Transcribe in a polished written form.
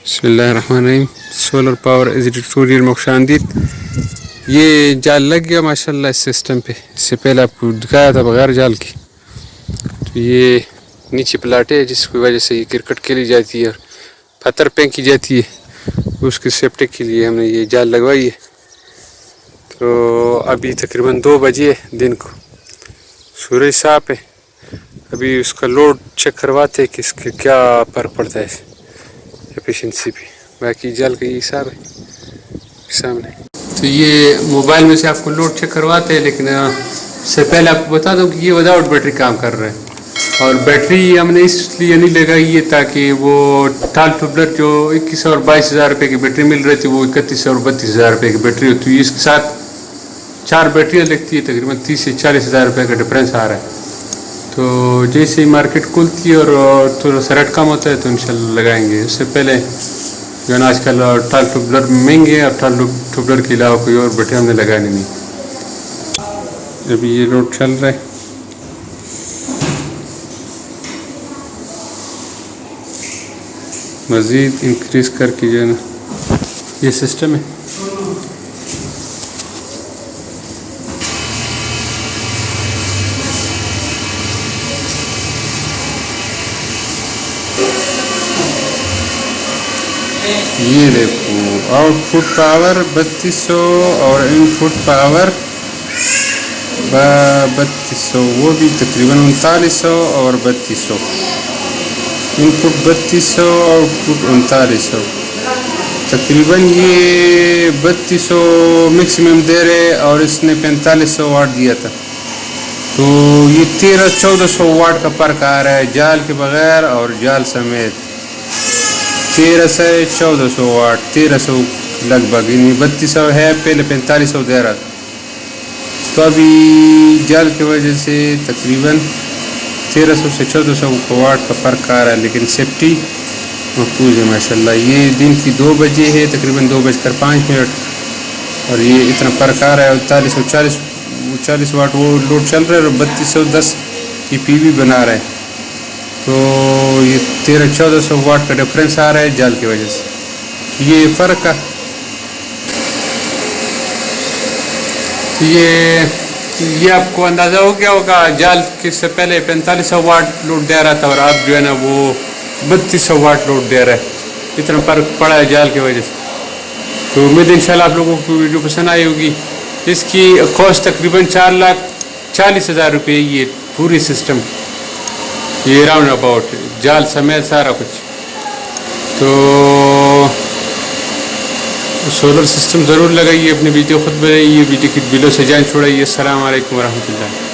بسم اللہ الرحمن الرحیم. سولر پاور ایڈیٹوریل مخشاندید. یہ جال لگ گیا ماشاء اللہ اس سسٹم پہ. اس سے پہلے آپ کو دکھایا تھا بغیر جال کی. تو یہ نیچے پلاٹ ہے جس کی وجہ سے یہ کرکٹ کھیلی جاتی ہے اور پتھر پھینکی جاتی ہے. اس کی سیفٹی کے لیے ہم نے یہ جال لگوائی ہے. تو ابھی تقریباً 2 بجے دن کو سورج صاف ہے. ابھی اس کا لوڈ چیک کرواتے کہ اس کے کیا فرق پڑتا ہے ایفیشنسی پہ. باقی جال کا یہ حساب ہے سامنے. تو یہ موبائل میں سے آپ کو لوڈ چیک کرواتے ہیں، لیکن اس سے پہلے آپ کو بتا دوں کہ یہ وداؤٹ بیٹری کام کر رہا ہے. اور بیٹری ہم نے اس لیے نہیں لگائی ہے تاکہ وہ ٹال ٹوبلر جو 21 اور 22,000 روپے کی بیٹری مل رہی تھی وہ 31 اور 32,000 روپے کی بیٹری ہوتی ہے. اس کے ساتھ 4 بیٹریاں لگتی ہے، تقریباً 30 سے 40,000 روپے کا ڈفرینس آ رہا ہے. تو جیسے ہی مارکیٹ کھلتی ہے اور تھوڑا سا ریٹ کم ہوتا ہے تو انشاءاللہ لگائیں گے. اس سے پہلے جو ہے نا آج کل ٹال ٹوبلر مہنگے ہیں اور ٹال ٹوبلر کے علاوہ کوئی اور بیٹری ہم نے لگانی نہیں. ابھی یہ لوڈ چل رہا ہے. مزید انکریز کر کے جو ہے نا یہ سسٹم ہے. یہ دیکھو آؤٹ پٹ پاور 3200 اور ان پٹ پاور 3200، وہ بھی تقریباً 3900 اور 3200. ان پٹ 3200 آؤٹ پٹ 3900. تقریباً یہ 3200 میکسیمم دے رہے اور اس نے 4500 واٹ دیا تھا. تو یہ 1300-1400 واٹ کا فرق آ رہا ہے جال کے بغیر اور جال سمیت. 1300 سے 1400 واٹ، 1300 لگ بھگ. یعنی 3200 ہے، پہلے 4500 دے رہا تھا. تو ابھی جال کی وجہ سے تقریباً 1300 سے 1400 واٹ کا فرق آ رہا ہے، لیکن سیفٹی محفوظ ہے ماشاء اللہ. یہ دن کی 2 بجے ہے، تقریباً 2:05 اور یہ اتنا فرق آ رہا ہے. 4340 واٹ وہ لوڈ چل رہا ہے اور 3210 کی پی وی بنا رہا ہے. تو یہ 1300-1400 واٹ کا ڈفرینس آ رہا ہے جال کی وجہ سے. یہ فرق ہے. یہ آپ کو اندازہ ہو گیا ہوگا جال کے سے پہلے 4500 واٹ لوڈ دے رہا تھا اور اب جو ہے نا وہ 3200 واٹ لوڈ دے رہا ہے. اتنا فرق پڑا ہے جال کی وجہ سے. تو امید انشاءاللہ آپ لوگوں کو ویڈیو پسند آئی ہوگی. اس کی کاسٹ تقریباً 4,40,000 روپے. یہ پوری سسٹم یہ راؤنڈ اباؤٹ جال سمیت سارا کچھ. تو سولر سسٹم ضرور لگائیے. اپنی ویڈیو خود بنائیے، ویڈیو کی بلوں سے جان چھوڑائیے. السلام علیکم ورحمۃ اللہ.